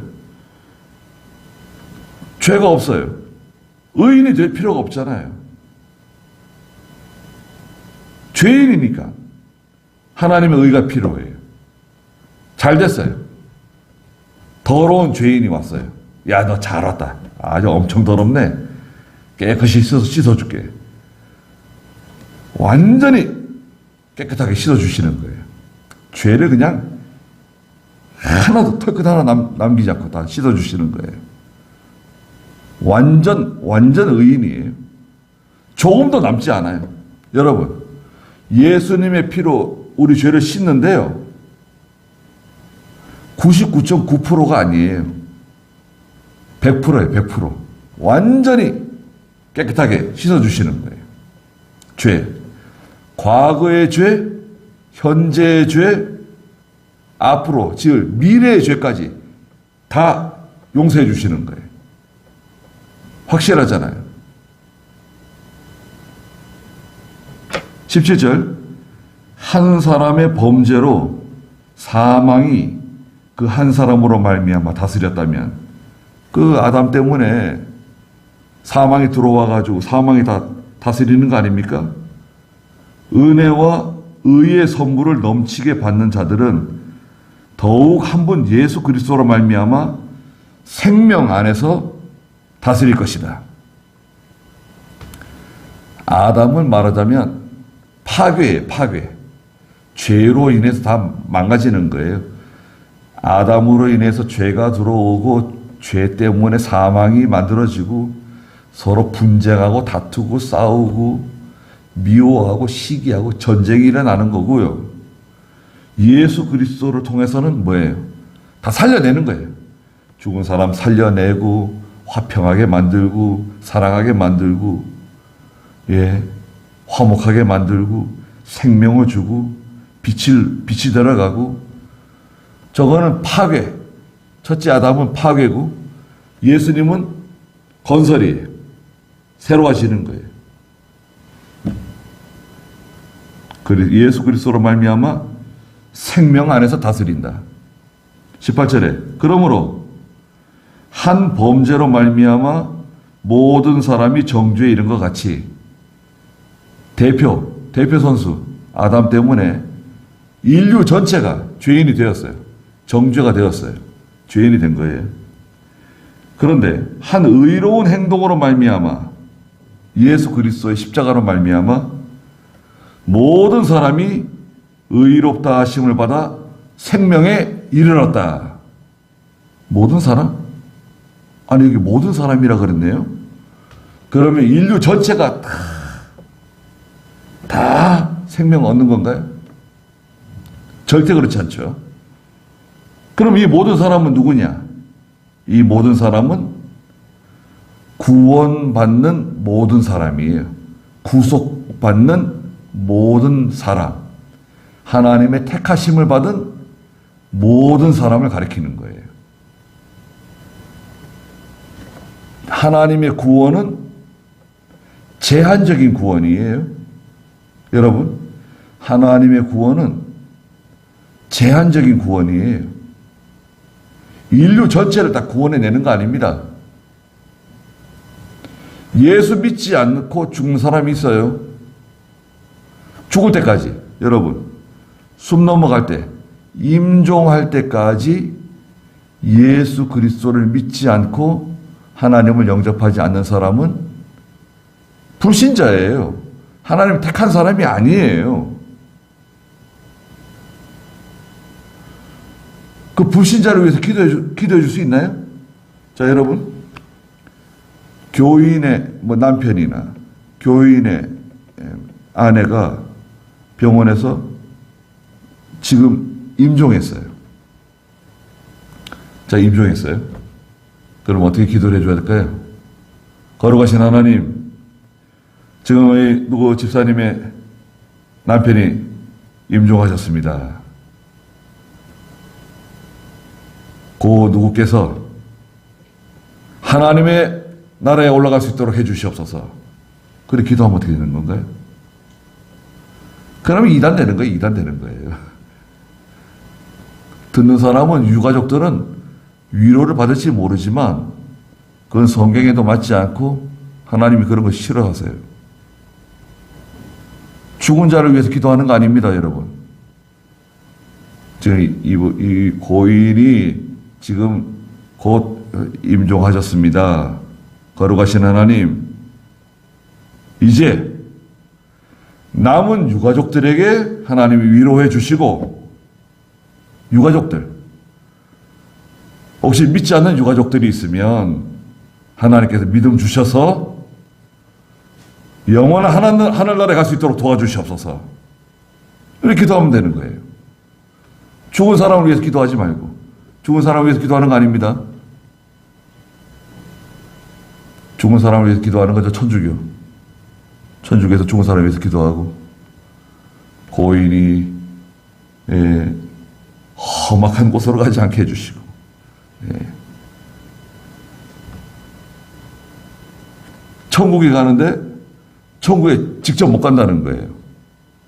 죄가 없어요. 의인이 될 필요가 없잖아요. 죄인이니까 하나님의 의가 필요해요. 잘 됐어요. 더러운 죄인이 왔어요. 야, 너 잘 왔다. 아주 엄청 더럽네. 깨끗이 씻어줄게. 완전히 깨끗하게 씻어주시는 거예요. 죄를 그냥 하나도 털끝 하나 남기지 않고 다 씻어주시는 거예요. 완전 의인이에요. 조금도 남지 않아요. 여러분, 예수님의 피로 우리 죄를 씻는데요. 99.9%가 아니에요. 100%예요, 100%. 완전히 깨끗하게 씻어주시는 거예요. 죄. 과거의 죄, 현재의 죄, 앞으로 지을 미래의 죄까지 다 용서해 주시는 거예요. 확실하잖아요. 17절. 한 사람의 범죄로 사망이 그 한 사람으로 말미암아 다스렸다면, 그 아담 때문에 사망이 들어와 가지고 사망이 다 다스리는 거 아닙니까? 은혜와 의의 선물을 넘치게 받는 자들은 더욱 한 분 예수 그리스도로 말미암아 생명 안에서 다스릴 것이다. 아담은 말하자면 파괴예요, 파괴. 죄로 인해서 다 망가지는 거예요. 아담으로 인해서 죄가 들어오고 죄 때문에 사망이 만들어지고 서로 분쟁하고 다투고 싸우고 미워하고 시기하고 전쟁이 일어나는 거고요. 예수 그리스도를 통해서는 뭐예요? 다 살려내는 거예요. 죽은 사람 살려내고 화평하게 만들고 사랑하게 만들고, 예, 화목하게 만들고 생명을 주고 빛이 들어가고. 저거는 파괴. 첫째 아담은 파괴고 예수님은 건설이에요. 새로 하시는 거예요. 예수 그리스도로 말미암아 생명 안에서 다스린다. 18절에 그러므로 한 범죄로 말미암아 모든 사람이 정죄에 이른 것 같이 대표 선수 아담 때문에 인류 전체가 죄인이 되었어요. 정죄가 되었어요. 죄인이 된 거예요. 그런데 한 의로운 행동으로 말미암아 예수 그리스도의 십자가로 말미암아 모든 사람이 의롭다 하심을 받아 생명에 이르렀다. 모든 사람? 아니, 여기 모든 사람이라 그랬네요. 그러면 인류 전체가 다 생명 얻는 건가요? 절대 그렇지 않죠. 그럼 이 모든 사람은 누구냐? 이 모든 사람은 구원받는 모든 사람이에요. 구속받는 모든 사람. 하나님의 택하심을 받은 모든 사람을 가리키는 거예요. 하나님의 구원은 제한적인 구원이에요. 여러분, 하나님의 구원은 제한적인 구원이에요. 인류 전체를 다 구원해내는 거 아닙니다. 예수 믿지 않고 죽는 사람이 있어요. 죽을 때까지. 여러분, 숨 넘어갈 때, 임종할 때까지 예수 그리스도를 믿지 않고 하나님을 영접하지 않는 사람은 불신자예요. 하나님 택한 사람이 아니에요. 그 불신자를 위해서 기도해 줄 수 있나요? 자, 여러분, 교인의 남편이나 교인의 아내가 병원에서 지금 임종했어요. 자, 임종했어요. 그럼 어떻게 기도를 해줘야 될까요? 거룩하신 하나님, 지금 누구 집사님의 남편이 임종하셨습니다. 고 누구께서 하나님의 나라에 올라갈 수 있도록 해주시옵소서. 그래 기도하면 어떻게 되는 건가요? 그러면 이단 되는 거예요. 이단 되는 거예요. 듣는 사람은, 유가족들은 위로를 받을지 모르지만 그건 성경에도 맞지 않고 하나님이 그런 거 싫어하세요. 죽은 자를 위해서 기도하는 거 아닙니다, 여러분. 지금 이 고인이 지금 곧 임종하셨습니다. 거룩하신 하나님, 이제 남은 유가족들에게 하나님이 위로해 주시고, 유가족들, 혹시 믿지 않는 유가족들이 있으면 하나님께서 믿음 주셔서 영원한 하늘나라에 갈 수 있도록 도와주시옵소서. 이렇게 기도하면 되는 거예요. 죽은 사람을 위해서 기도하지 말고. 죽은 사람을 위해서 기도하는 거 아닙니다. 죽은 사람을 위해서 기도하는 거죠. 천주교. 천주교에서 죽은 사람을 위해서 기도하고, 고인이 험악한 곳으로 가지 않게 해주시고, 천국에 가는데 천국에 직접 못 간다는 거예요.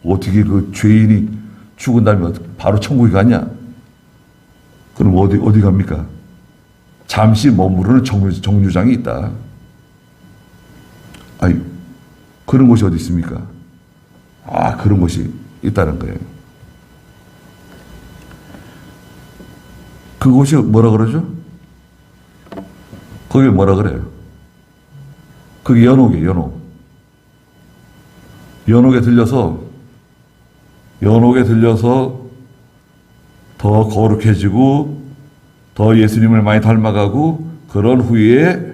어떻게 그 죄인이 죽은 다음에 바로 천국에 가냐? 그럼 어디 갑니까? 잠시 머무르는 정류장이 있다. 아유, 그런 곳이 어디 있습니까? 그런 곳이 있다는 거예요. 그곳이 뭐라 그러죠? 거기 뭐라 그래요? 그게 연옥이에요, 연옥. 연옥에 들려서 더 거룩해지고 더 예수님을 많이 닮아가고 그런 후에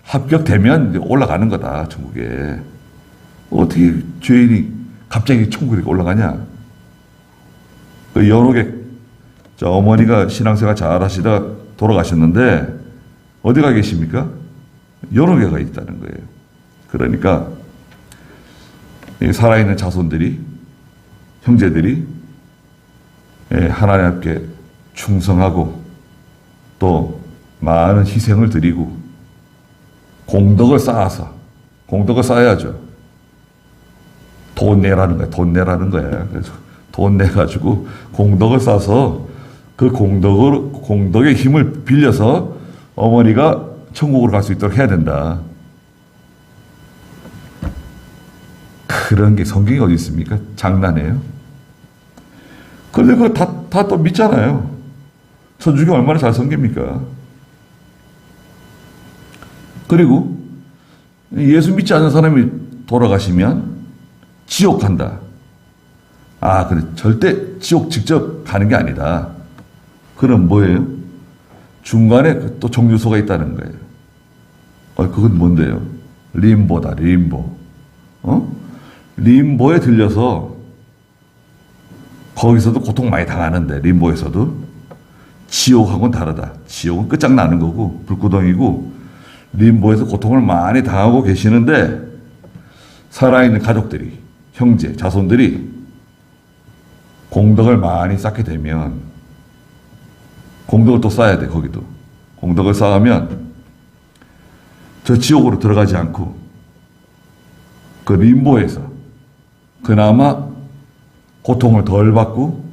합격되면 이제 올라가는 거다, 천국에. 어떻게 죄인이 갑자기 천국에 올라가냐? 그 연옥에 어머니가 신앙생활 잘 하시다 돌아가셨는데 어디 가 계십니까? 연옥에 가 있다는 거예요. 그러니까 살아있는 자손들이, 형제들이 하나님 앞에 충성하고 또 많은 희생을 드리고 공덕을 쌓아야죠. 돈 내라는 거야. 그래서 돈 내가지고 공덕을 쌓아서 그 공덕의 힘을 빌려서 어머니가 천국으로 갈 수 있도록 해야 된다. 그런 게 성경이 어디 있습니까? 장난해요? 그런데 그거 다 또 믿잖아요. 천주교 얼마나 잘 섬깁니까? 그리고 예수 믿지 않는 사람이 돌아가시면 지옥 간다. 근데 절대 지옥 직접 가는 게 아니다. 그럼 뭐예요? 중간에 또 정류소가 있다는 거예요. 그건 뭔데요? 림보다, 림보. 림보에 들려서 거기서도 고통 많이 당하는데, 림보에서도 지옥하고는 다르다. 지옥은 끝장나는 거고 불구덩이고, 림보에서 고통을 많이 당하고 계시는데 살아있는 가족들이, 형제, 자손들이 공덕을 많이 쌓게 되면, 공덕을 또 쌓아야 돼. 거기도 공덕을 쌓으면 저 지옥으로 들어가지 않고 그 림보에서 그나마 고통을 덜 받고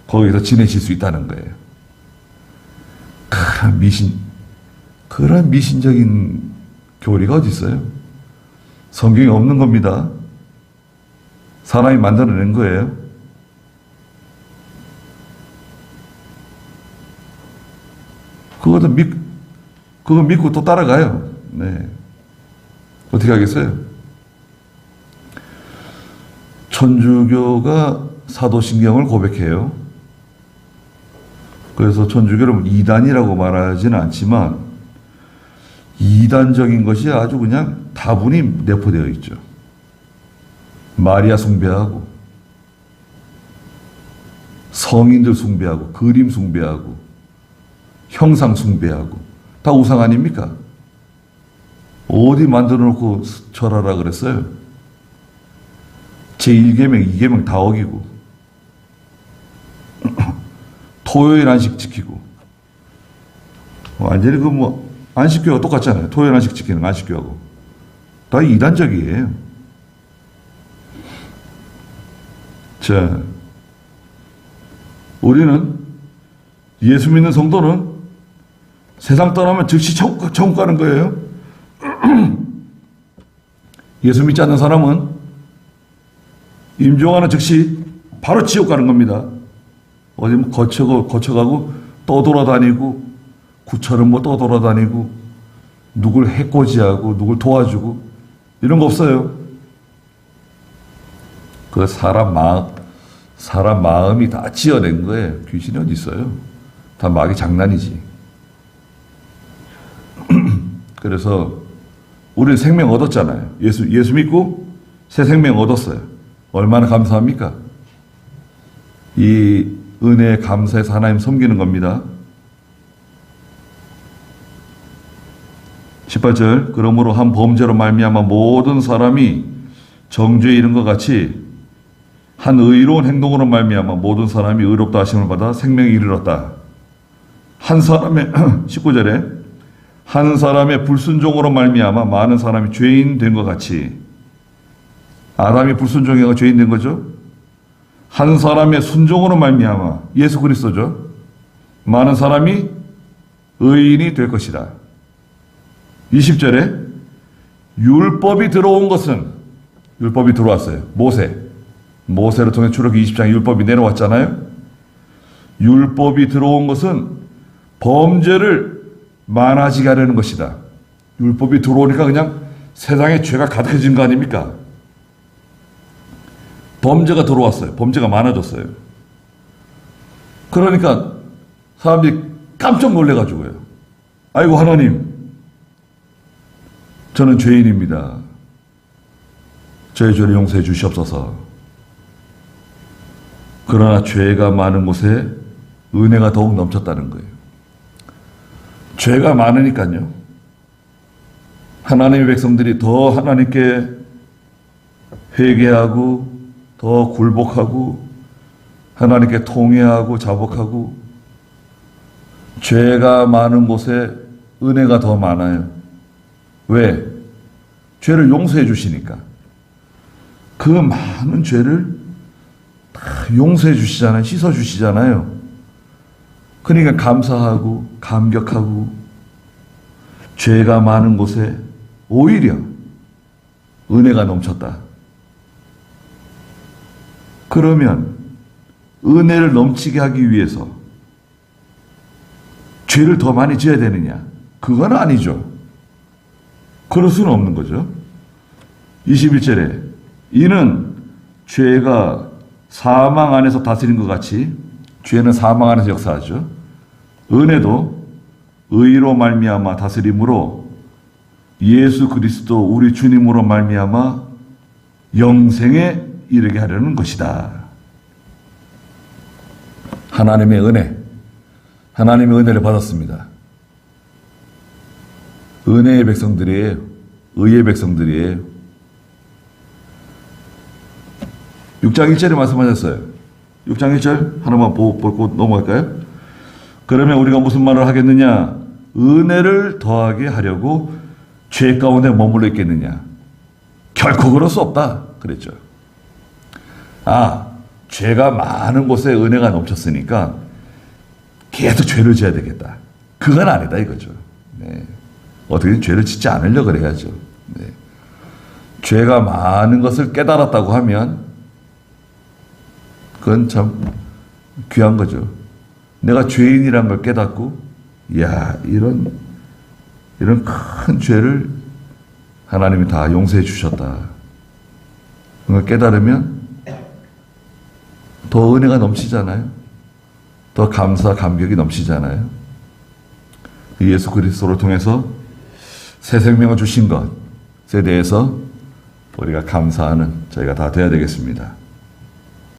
거기서 지내실 수 있다는 거예요. 그런 미신적인 교리가 어디 있어요? 성경에 없는 겁니다. 사람이 만들어낸 거예요. 그거 믿고 또 따라가요. 네. 어떻게 하겠어요? 천주교가 사도신경을 고백해요. 그래서 천주교를 이단이라고 말하지는 않지만 이단적인 것이 아주 그냥 다분히 내포되어 있죠. 마리아 숭배하고 성인들 숭배하고 그림 숭배하고 형상 숭배하고 다 우상 아닙니까? 어디 만들어 놓고 절하라 그랬어요? 제1계명, 2계명 다 어기고 토요일 안식 지키고 완전히 안식교가 똑같잖아요. 토요일 안식 지키는 안식교하고 다 이단적이에요. 자, 우리는 예수 믿는 성도는 세상 떠나면 즉시 천국 가는 거예요. 예수 믿지 않는 사람은 임종하는 즉시 바로 지옥 가는 겁니다. 어디 뭐 거쳐가고 떠돌아다니고 구처럼 뭐 떠돌아다니고 누굴 해코지하고 누굴 도와주고 이런 거 없어요. 그 사람 마음이 다 지어낸 거예요. 귀신이 어디 있어요? 다 마귀 장난이지. 그래서 우리는 생명 얻었잖아요. 예수 믿고 새 생명 얻었어요. 얼마나 감사합니까? 이 은혜에 감사해서 하나님 섬기는 겁니다. 18절 그러므로 한 범죄로 말미암아 모든 사람이 정죄에 이른 것 같이 한 의로운 행동으로 말미암아 모든 사람이 의롭다 하심을 받아 생명에 이르렀다. 한 사람의 19절에 한 사람의 불순종으로 말미암아 많은 사람이 죄인 된 것 같이 아담이 불순종해가 죄인 된 거죠. 한 사람의 순종으로 말미암아 예수 그리스도죠. 많은 사람이 의인이 될 것이다. 20절에 율법이 들어온 것은 율법이 들어왔어요. 모세를 통해 출애굽기 20장 율법이 내려왔잖아요. 율법이 들어온 것은 범죄를 많아지게 하려는 것이다. 율법이 들어오니까 그냥 세상에 죄가 가득해진 거 아닙니까? 범죄가 들어왔어요. 범죄가 많아졌어요. 그러니까 사람들이 깜짝 놀래가지고요. 아이고 하나님, 저는 죄인입니다. 저의 죄를 용서해 주시옵소서. 그러나 죄가 많은 곳에 은혜가 더욱 넘쳤다는 거예요. 죄가 많으니까요. 하나님의 백성들이 더 하나님께 회개하고 더 굴복하고 하나님께 통회하고 자복하고 죄가 많은 곳에 은혜가 더 많아요. 왜? 죄를 용서해 주시니까. 그 많은 죄를 다 용서해 주시잖아요. 씻어 주시잖아요. 그러니까 감사하고 감격하고 죄가 많은 곳에 오히려 은혜가 넘쳤다. 그러면 은혜를 넘치게 하기 위해서 죄를 더 많이 지어야 되느냐? 그건 아니죠. 그럴 수는 없는 거죠. 21절에 이는 죄가 사망 안에서 다스린 것 같이 죄는 사망 안에서 역사하죠. 은혜도 의로 말미암아 다스림으로 예수 그리스도 우리 주님으로 말미암아 영생에 이르게 하려는 것이다. 하나님의 은혜를 받았습니다. 은혜의 백성들이에요. 의의 백성들이에요. 6장 1절에 말씀하셨어요. 6장 1절 하나만 보고 넘어갈까요? 그러면 우리가 무슨 말을 하겠느냐? 은혜를 더하게 하려고 죄 가운데 머물러 있겠느냐? 결코 그럴 수 없다. 그랬죠. 죄가 많은 곳에 은혜가 넘쳤으니까 계속 죄를 지어야 되겠다. 그건 아니다 이거죠. 네. 어떻게든 죄를 짓지 않으려고 그래야죠. 네. 죄가 많은 것을 깨달았다고 하면 그건 참 귀한 거죠. 내가 죄인이란 걸 깨닫고 이런 큰 죄를 하나님이 다 용서해 주셨다. 그걸 깨달으면 더 은혜가 넘치잖아요. 더 감사, 감격이 넘치잖아요. 예수 그리스도를 통해서 새 생명을 주신 것에 대해서 우리가 감사하는 저희가 다 돼야 되겠습니다.